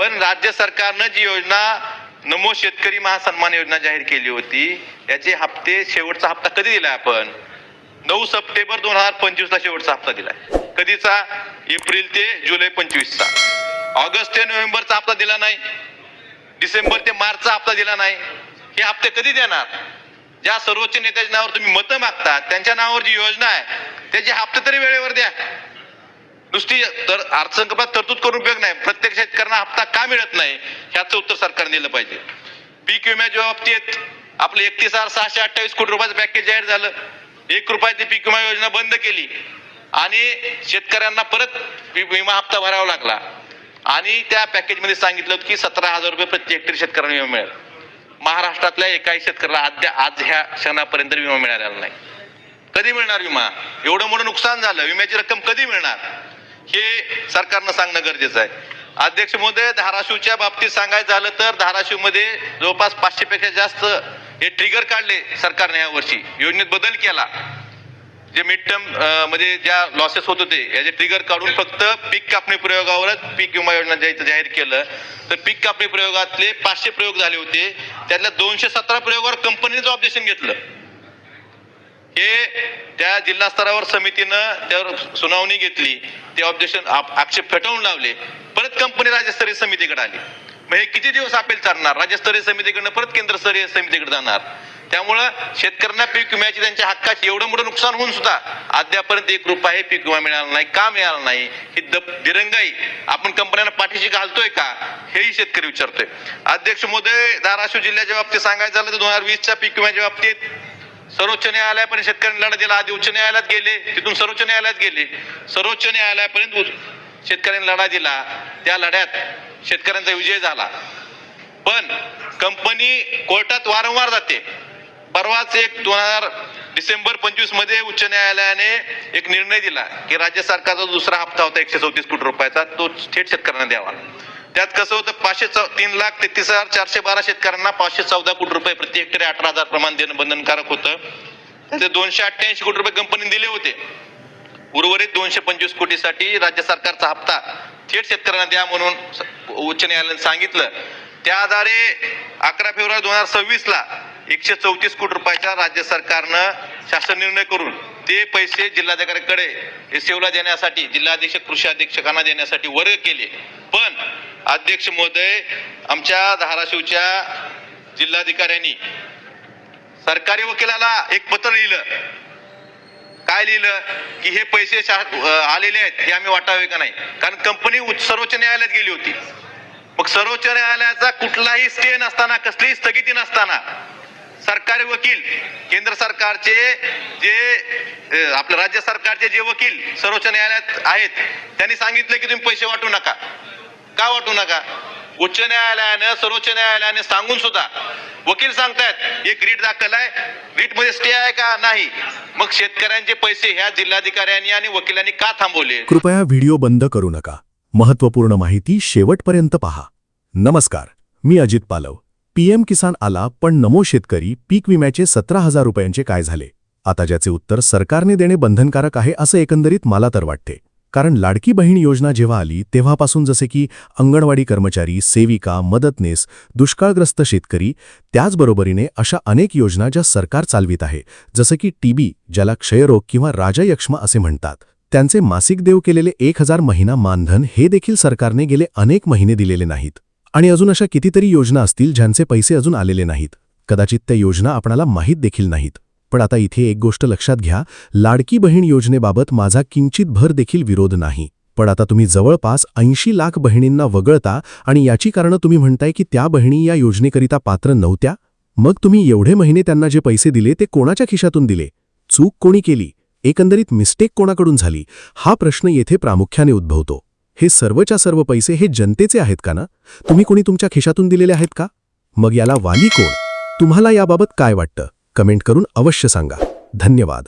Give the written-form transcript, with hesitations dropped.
पण राज्य सरकारनं जी योजना नमो शेतकरी महासन्मान योजना जाहीर केली होती, याचे हप्ते शेवटचा हप्ता कधी दिलाय आपण? 9 सप्टेंबर 2025 ला शेवटचा हप्ता दिलाय. कधीचा? एप्रिल ते जुलै 25चा. ऑगस्ट ते नोव्हेंबरचा हप्ता दिला नाही, डिसेंबर ते मार्चचा हप्ता दिला नाही. हे हप्ते कधी देणार? ज्या सर्वोच्च नेत्याच्या नावावर तुम्ही मतं मागतात त्यांच्या नावावर जी योजना आहे त्याचे हप्ते तरी वेळेवर द्या. नुसती तर अर्थसंकल्पात तरतूद करून उपयोग नाही. प्रत्येक शेतकऱ्यांना हप्ता का मिळत नाही ह्याचं उत्तर सरकारने दिलं पाहिजे. पीक विम्याच्या बाबतीत आपलं 31,628 कोटी रुपयाचं पॅकेज जाहीर झालं. 1 रुपयाची पीक विमा योजना बंद केली आणि शेतकऱ्यांना परत विमा हप्ता भरावा लागला. आणि त्या पॅकेजमध्ये सांगितलं होतं की 17,000 रुपये प्रति हेक्टरी शेतकऱ्यांना विमा मिळेल. महाराष्ट्रातल्या एकाही शेतकऱ्याला आज ह्या क्षणापर्यंत विमा मिळालेला नाही. कधी मिळणार विमा? एवढं मोठं नुकसान झालं, विम्याची रक्कम कधी मिळणार हे सरकारनं सांगणं गरजेचं आहे. अध्यक्ष महोदय, धाराशिवच्या बाबतीत सांगायचं झालं तर धाराशिवमध्ये जवळपास 500 पेक्षा जास्त हे ट्रिगर काढले सरकारने या वर्षी. योजनेत बदल केला. जे मिड टर्म मध्ये ज्या लॉसेस होत होते याचे ट्रिगर काढून फक्त पीक कापणी प्रयोगावरच पीक विमा योजना जाहीर केलं. तर पीक कापणी प्रयोगातले 500 प्रयोग झाले होते, त्यातल्या 217 प्रयोगावर कंपनीचं ऑब्जेक्शन घेतलं. हे त्या जिल्हा स्तरावर समितीनं त्यावर सुनावणी घेतली, ते ऑब्जेक्शन आक्षेप फेटाळून लावले. परत कंपनी राज्यस्तरीय समितीकडे आली. मग हे किती दिवस अपील चालणार? राज्यस्तरीय समितीकडनं परत केंद्रस्तरीय समितीकडे जाणार. त्यामुळं शेतकऱ्यांना पीक विम्याची त्यांच्या हक्काची एवढं मोठं नुकसान होऊन सुद्धा अद्यापर्यंत 1 रुपया पीक विमा मिळाला नाही. का मिळाला नाही? ही दिरंगाई आपण कंपन्यांना पाठीशी घालतोय का हेही शेतकरी विचारतोय. अध्यक्ष महोदय, धाराशिव जिल्ह्याच्या बाबतीत सांगायचं झालं तर 2020च्या पीक विम्याच्या बाबतीत सर्वोच्च न्यायालयापर्यंत शेतकऱ्यांनी लढा दिला. आधी उच्च न्यायालयात गेले, तिथून सर्वोच्च न्यायालयात गेले, सर्वोच्च न्यायालयापर्यंत शेतकऱ्यांनी लढा दिला. त्या लढ्यात शेतकऱ्यांचा विजय झाला. पण कंपनी कोर्टात वारंवार जाते. परवाच 2000 डिसेंबर 25 मध्ये उच्च न्यायालयाने एक निर्णय दिला की राज्य सरकारचा दुसरा हप्ता होता 134 कोटी रुपयाचा, तो थेट शेतकऱ्यांना द्यावा. त्यात कसं होतं, 3,33,412 शेतकऱ्यांना 514 कोटी रुपये प्रति हेक्टरी 18,000 प्रमाण देणं बंधनकारक होतं. त्याचे 288 कोटी रुपये कंपनीने दिले होते. उर्वरित 225 कोटीसाठी राज्य सरकारचा हप्ता थेट शेतकऱ्यांना द्या म्हणून उच्च न्यायालयाने सांगितलं. त्या आधारे 11 फेब्रुवारी 2026 ला 134 कोटी रुपयाच्या राज्य सरकारनं शासन निर्णय करून ते पैसे जिल्हाधिकाऱ्यांकडे एसएवला देण्यासाठी, जिल्हाधीक्षक कृषी अधीक्षकांना देण्यासाठी वर्ग केले. पण अध्यक्ष महोदय, आमच्या धाराशिवच्या जिल्हाधिकाऱ्यांनी सरकारी वकिलाला एक पत्र लिहिलं. काय लिहिलं? की हे पैसे आलेले आहेत हे आम्ही वाटावे का नाही, कारण कंपनी सर्वोच्च न्यायालयात गेली होती. मग सर्वोच्च न्यायालयाचा कुठलाही स्टे नसताना, कसलीही स्थगिती नसताना सरकारी वकील, केंद्र सरकारचे जे आपल्या राज्य सरकारचे जे वकील सर्वोच्च न्यायालयात आहेत त्यांनी सांगितलं की तुम्ही पैसे वाटू नका. का वाटू नका? उच्च न्यायालयानं, सर्वोच्च न्यायालयाने सांगून सुद्धा वकील सांगतायत एक रीट दाखल आहे, रीट मध्ये स्टे आहे का? नाही. मग शेतकऱ्यांचे पैसे ह्या जिल्हाधिकाऱ्यांनी आणि वकिलांनी का थांबवले? कृपया व्हिडिओ बंद करू नका. महत्त्वपूर्ण माहिती शेवटपर्यंत पहा. नमस्कार, मी अजित पालव. PM किसान आला, पण नमो शेतकरी पीक विम्याचे 17,000 रुपयांचे काय झाले? आता ज्याचे उत्तर सरकारने देणे बंधनकारक आहे असं एकंदरीत मला तर वाटते. कारण लाडकी बहीण योजना जेव्हा आली तेव्हापासून जसे की अंगणवाडी कर्मचारी, सेविका, मदतनीस, दुष्काळग्रस्त शेतकरी, त्याचबरोबरीने अशा अनेक योजना ज्या सरकार चालवित आहे, जसं की TB, ज्याला क्षयरोग किंवा राजयक्ष्मा असे म्हणतात, त्यांचे मासिक देव केलेले 1,000 महिना मानधन हे देखील सरकारने गेले अनेक महिने दिलेले नाहीत. आणि अजून अशा कितीतरी योजना असतील ज्यांचे पैसे अजून आलेले नाहीत. कदाचित त्या योजना आपणाला माहीत देखील नाहीत. पण आता इथे एक गोष्ट लक्षात घ्या, लाडकी बहीण योजनेबाबत माझा किंचित भर देखील विरोध नाही. पण आता तुम्ही जवळपास 80 लाख बहिणींना वगळता आणि याची कारणं तुम्ही म्हणताय की त्या बहिणी या योजनेकरिता पात्र नव्हत्या. मग तुम्ही एवढे महिने त्यांना जे पैसे दिले ते कोणाच्या खिशातून दिले? चूक कोणी केली? एकंदरीत मिस्टेक कोणाकडून झाली? हा प्रश्न येथे प्रामुख्याने उद्भवतो. हे सर्वच्या सर्व पैसे हे जनतेचे आहेत का ना? तुम्ही कोणी तुमच्या खिशातून दिलेले आहेत का? मग याला वाली कोण? तुम्हाला याबाबत काय वाटतं? कमेंट करून अवश्य सांगा. धन्यवाद.